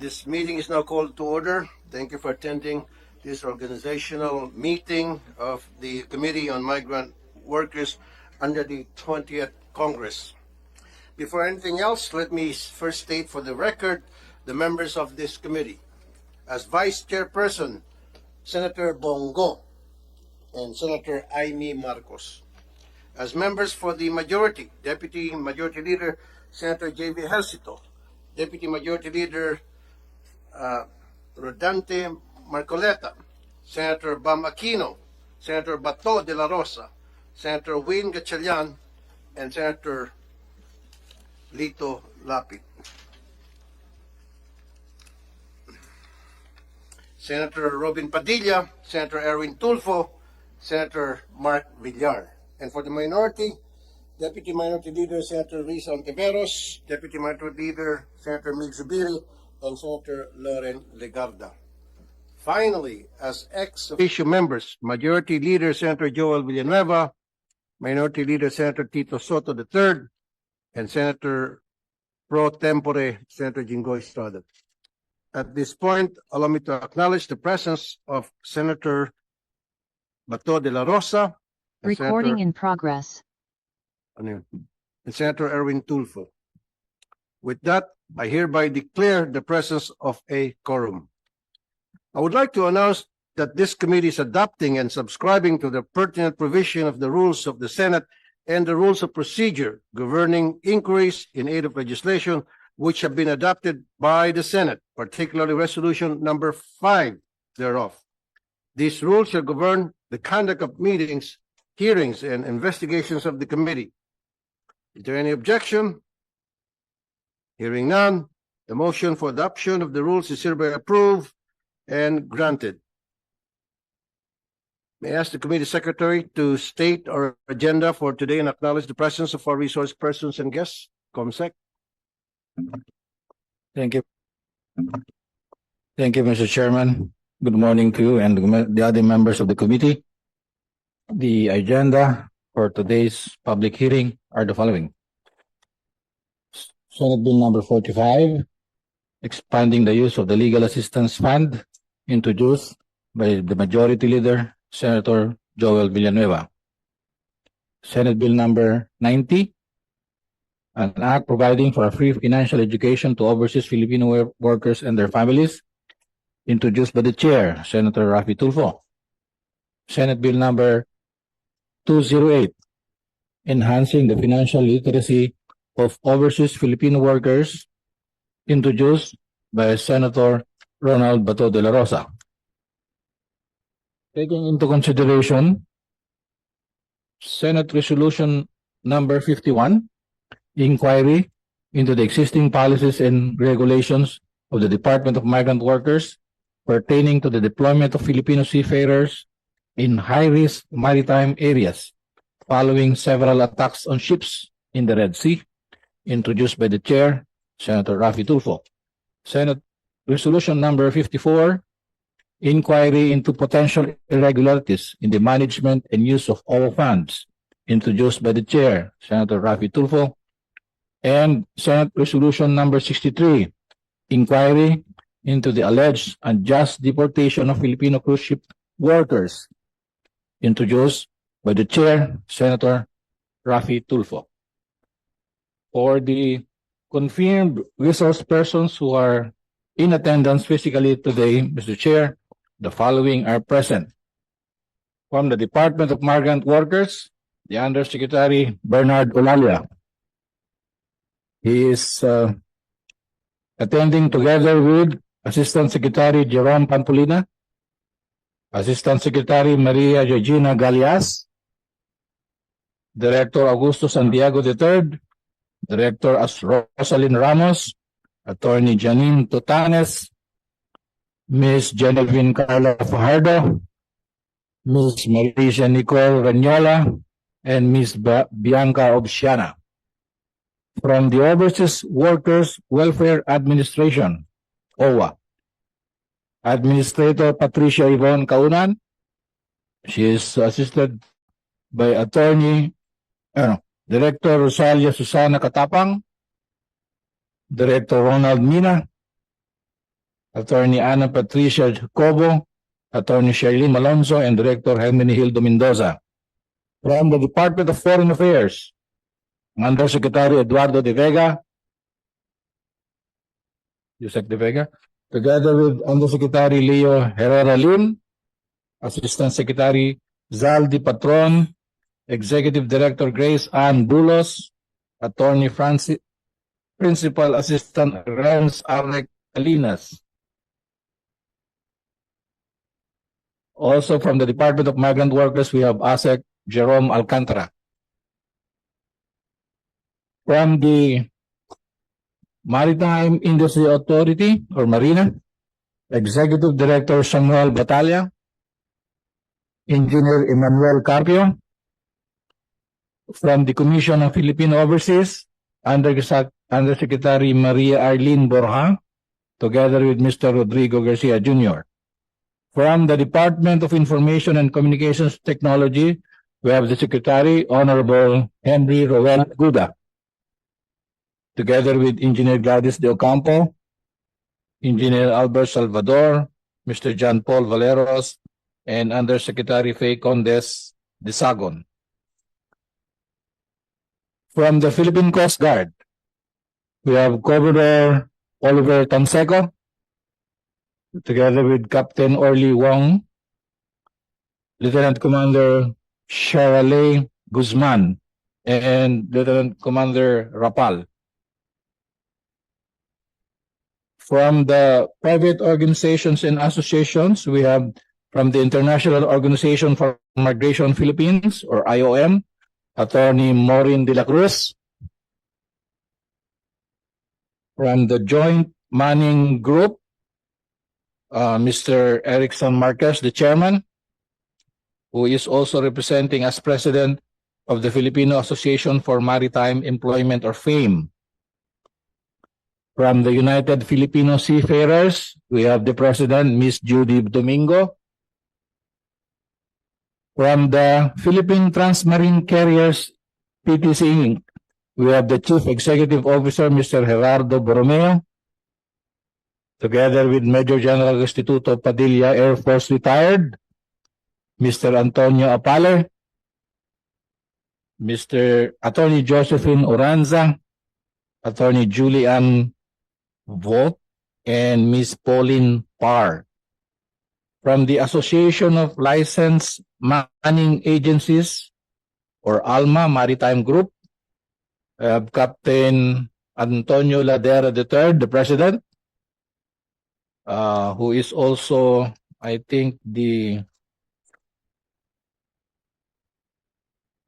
This meeting is now called to order. Thank you for attending this organizational meeting of the Committee on Migrant Workers under the 20th Congress. Before anything else, let me first state for the record the members of this committee. As Vice Chairperson, Senator Bongo and Senator Amy Marcos. As members for the majority, Deputy Majority Leader Senator J.V. Hercito, Deputy Majority Leader Rodante Marcoleta, Senator Bam Aquino, Senator Bato de la Rosa, Senator Wayne Gatchalian, and Senator Lito Lapid. Senator Robin Padilla, Senator Erwin Tulfo, Senator Mark Villar. And for the minority, Deputy Minority Leader Senator Risa Ontiveros, Deputy Minority Leader Senator Mig Zubiri, and Senator Loren Legarda. Finally, as ex-officio members, Majority Leader Senator Joel Villanueva, Minority Leader Senator Tito Soto III, and Senator Pro Tempore Senator Jinggoy Estrada. At this point, allow me to acknowledge the presence of Senator Bato de la Rosa. Recording in progress. And Senator Erwin Tulfo. With that, I hereby declare the presence of a quorum. I would like to announce that this committee is adopting and subscribing to the pertinent provision of the rules of the Senate and the rules of procedure governing inquiries in aid of legislation which have been adopted by the Senate, particularly Resolution number 5 thereof. These rules shall govern the conduct of meetings, hearings, and investigations of the committee. Is there any objection? Hearing none, the motion for adoption of the rules is hereby approved and granted. May I ask the committee secretary to state our agenda for today and acknowledge the presence of our resource persons and guests? Comsec. Thank you. Thank you, Mr. Chairman. Good morning to you and the other members of the committee. The agenda for today's public hearing are the following. Senate Bill number 45, expanding the use of the Legal Assistance Fund, introduced by the Majority Leader, Senator Joel Villanueva. Senate Bill number 90, an act providing for a free financial education to overseas Filipino workers and their families, introduced by the Chair, Senator Raffy Tulfo. Senate Bill number 208, enhancing the financial literacy of overseas Filipino workers, introduced by Senator Ronald Bato de la Rosa. Taking into consideration Senate Resolution number 51, inquiry into the existing policies and regulations of the Department of Migrant Workers pertaining to the deployment of Filipino seafarers in high-risk maritime areas following several attacks on ships in the Red Sea, introduced by the Chair, Senator Raffy Tulfo. Senate Resolution number 54, inquiry into potential irregularities in the management and use of all funds, introduced by the Chair, Senator Raffy Tulfo. And Senate Resolution number 63, inquiry into the alleged unjust deportation of Filipino cruise ship workers, introduced by the Chair, Senator Raffy Tulfo. For the confirmed resource persons who are in attendance physically today, Mr. Chair, the following are present. From the Department of Migrant Workers, the Undersecretary Bernard Olalia. He is attending together with Assistant Secretary Jerome Pampolina, Assistant Secretary Maria Georgina Galias, Director Agosto Santiago III, Director Rosalyn Ramos, Attorney Janine Totanes, Ms. Genevieve Carla Fajardo, Ms. Mauricia Nicole Ranyola, and Ms. Bianca Obsiana. From the Overseas Workers Welfare Administration, OWA, Administrator Patricia Yvonne Kaunan. She is assisted by Attorney Director Rosalia Susana Katapang, Director Ronald Mina, Attorney Ana Patricia Jacobo, Attorney Sherlyn Malonzo, and Director Hermenegildo Mendoza. From the Department of Foreign Affairs, Undersecretary Eduardo de Vega, Yusek de Vega, together with Undersecretary Leo Herrera Lim, Assistant Secretary Zaldi Patron, Executive Director Grace Ann Bulos, Attorney Francis, Principal Assistant Renz Arec Alinas. Also from the Department of Migrant Workers, we have ASEC Jerome Alcantara. From the Maritime Industry Authority or Marina, Executive Director Samuel Batalla, Engineer Emmanuel Carpio. From the Commission of Filipino Overseas, Undersecretary Maria Arlene Borja, together with Mr. Rodrigo Garcia Jr. From the Department of Information and Communications Technology, we have the Secretary, Honorable Henry Roel Guda, together with Engineer Gladys de Ocampo, Engineer Albert Salvador, Mr. John Paul Valeros, and Undersecretary Faye Condes de Sagon. From the Philippine Coast Guard, we have Commodore Oliver Tanseco, together with Captain Orly Wong, Lieutenant Commander Sharalay Guzman, and Lieutenant Commander Rapal. From the private organizations and associations, we have from the International Organization for Migration Philippines, or IOM, Attorney Maureen de la Cruz. From the Joint Manning Group, Mr. Erickson Marquez, the chairman, who is also representing as president of the Filipino Association for Maritime Employment, or FAME. From the United Filipino Seafarers, we have the president, Miss Judy Domingo. From the Philippine Transmarine Carriers PTC Inc., we have the Chief Executive Officer, Mr. Gerardo Borromeo, together with Major General Restituto Padilla, Air Force Retired, Mr. Antonio Apale, Mr. Attorney Josephine Oranza, Attorney Julian Vogt, and Miss Pauline Parr. From the Association of Licensed Manning Agencies, or ALMA Maritime Group, Captain Antonio Ladera III, the president, who is also, I think, the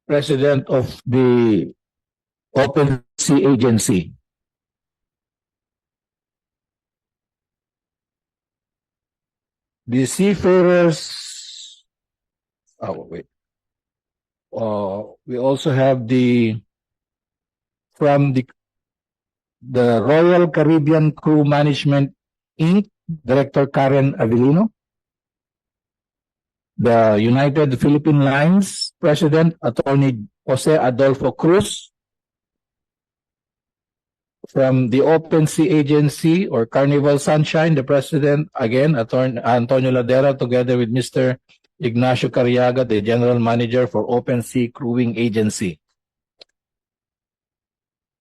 president of the Open Sea Agency. The seafarers, we also have from the Royal Caribbean Crew Management Inc., Director Karen Avellino. The United Philippine Lines President, Attorney Jose Adolfo Cruz. From the Open Sea Agency, or Carnival Sunshine, the president, again, Attorney Antonio Ladera, together with Mr. Ignacio Carriaga, the general manager for Open Sea Crewing Agency.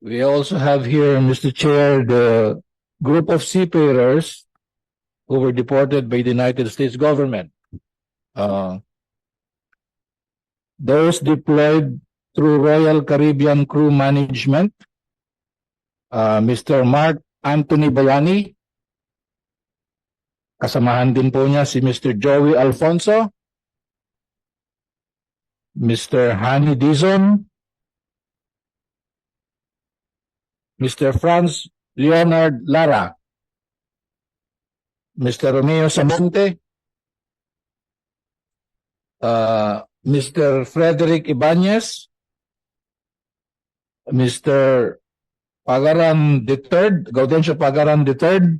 We also have here, Mr. Chair, the group of seafarers who were deported by the United States government. Those deployed through Royal Caribbean Crew Management, Mr. Mark Anthony Bayani, kasamahan din po niya si Mr. Joey Alfonso, Mr. Hani Dizon, Mr. Franz Leonard Lara, Mr. Romeo Samonte, Mr. Frederick Ibanez, Mr. Pagaran III, Gaudencio Pagaran III.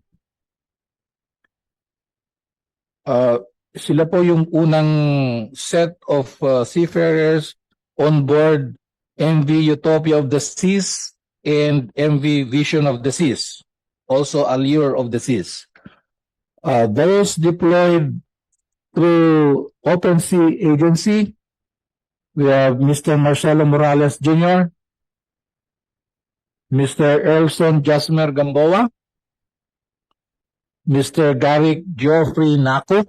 Sila po yung unang set of seafarers on board MV Utopia of the Seas and MV Vision of the Seas, also Allure of the Seas. Those deployed through Open Sea Agency, we have Mr. Marcelo Morales Jr., Mr. Elson Jasmer Gamboa, Mr. Garrick Geoffrey Naco,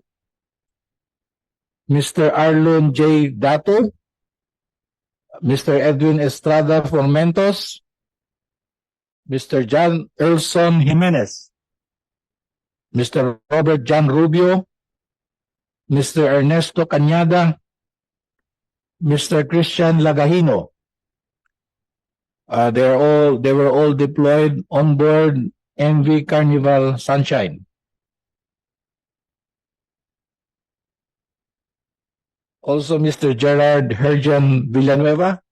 Mr. Arlon J. Dato, Mr. Edwin Estrada Formentos, Mr. John Elson Jimenez, Mr. Robert John Rubio, Mr. Ernesto Cañada, Mr. Christian Lagahino. They were all deployed on board MV Carnival Sunshine. Also, Mr. Gerard Herjan Villanueva,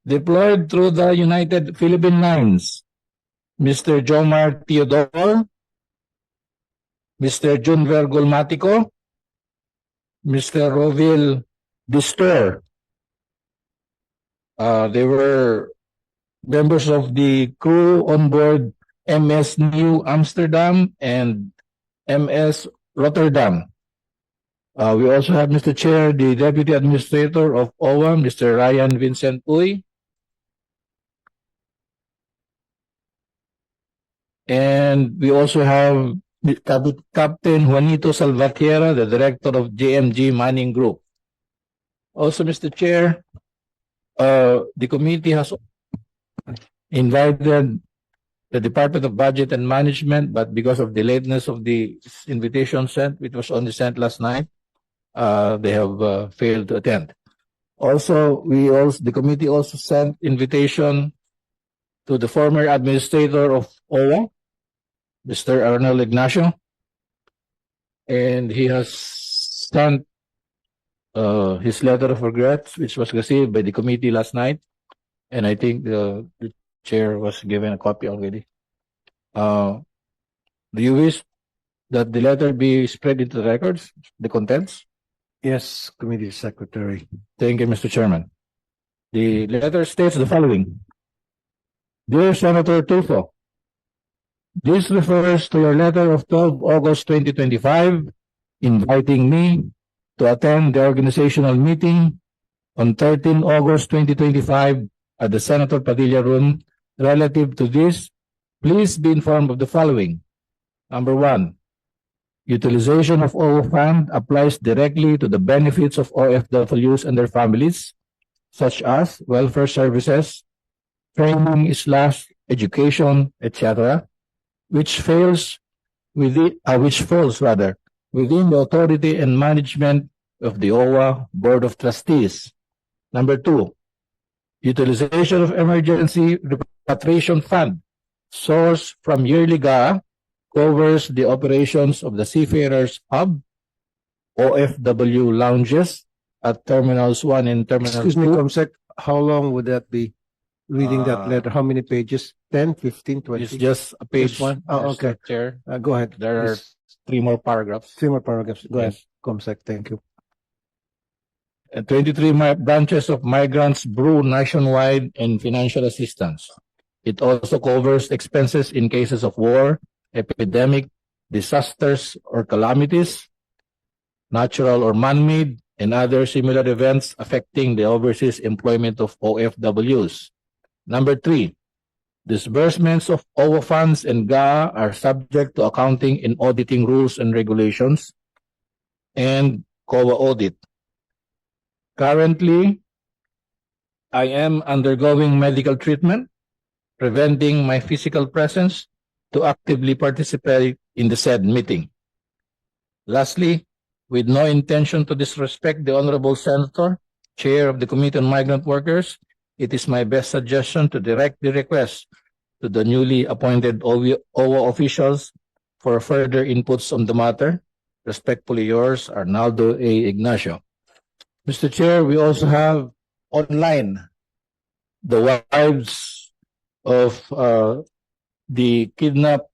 deployed through the United Philippine Lines, Mr. Jomar Theodore, Mr. Junver Gulmatico, Mr. Rovil Distor. They were members of the crew on board MS New Amsterdam and MS Rotterdam. We also have, Mr. Chair, the Deputy Administrator of OWA, Mr. Ryan Vincent Uy. And we also have Captain Juanito Salvatierra, the Director of JMG Mining Group. Also, Mr. Chair, the committee has invited the Department of Budget and Management, but because of the lateness of the invitation sent, which was only sent last night, they have failed to attend. Also, the committee also sent invitation to the former administrator of OWA, Mr. Arnel Ignacio, and he has sent his letter of regrets, which was received by the committee last night, and I think the chair was given a copy already. Do you wish that the letter be spread into the records, the contents? Yes, Committee Secretary. Thank you, Mr. Chairman. The letter states the following. Dear Senator Tulfo, this refers to your letter of 12 August 2025 inviting me to attend the organizational meeting on 13 August 2025 at the Senator Padilla Room. Relative to this, please be informed of the following. Number 1, utilization of OWA fund applies directly to the benefits of OFWs and their families, such as welfare services, training/education, etc., which falls within the authority and management of the OWA Board of Trustees. Number 2, utilization of emergency repatriation fund sourced from yearly GAA covers the operations of the Seafarers Hub, OFW lounges at Terminals 1 and Terminal 2. Excuse me, Comsec, how long would that be? Reading that letter, how many pages? 10, 15, 20? It's just a page. Just one? Oh, Mr. okay. Chair. Go ahead. There are Please. 3 more paragraphs. 3 more paragraphs. Go ahead, Yes. Comsec, thank you. 23 branches of migrants brew nationwide and financial assistance. It also covers expenses in cases of war, epidemic, disasters or calamities, natural or man-made, and other similar events affecting the overseas employment of OFWs. Number 3, disbursements of OWA funds and GAA are subject to accounting and auditing rules and regulations and COA audit. Currently, I am undergoing medical treatment, preventing my physical presence to actively participate in the said meeting. Lastly, with no intention to disrespect the Honorable Senator, Chair of the Committee on Migrant Workers, it is my best suggestion to direct the request to the newly appointed OWA officials for further inputs on the matter. Respectfully yours, Arnaldo A. Ignacio. Mr. Chair, we also have online the wives of the kidnapped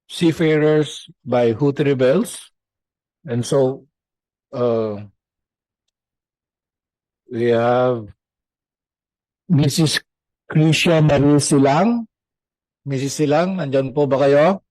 seafarers by Houthi rebels. And so we have Mrs. Krisha Marie Silang. Mrs. Silang, nandyan po ba kayo?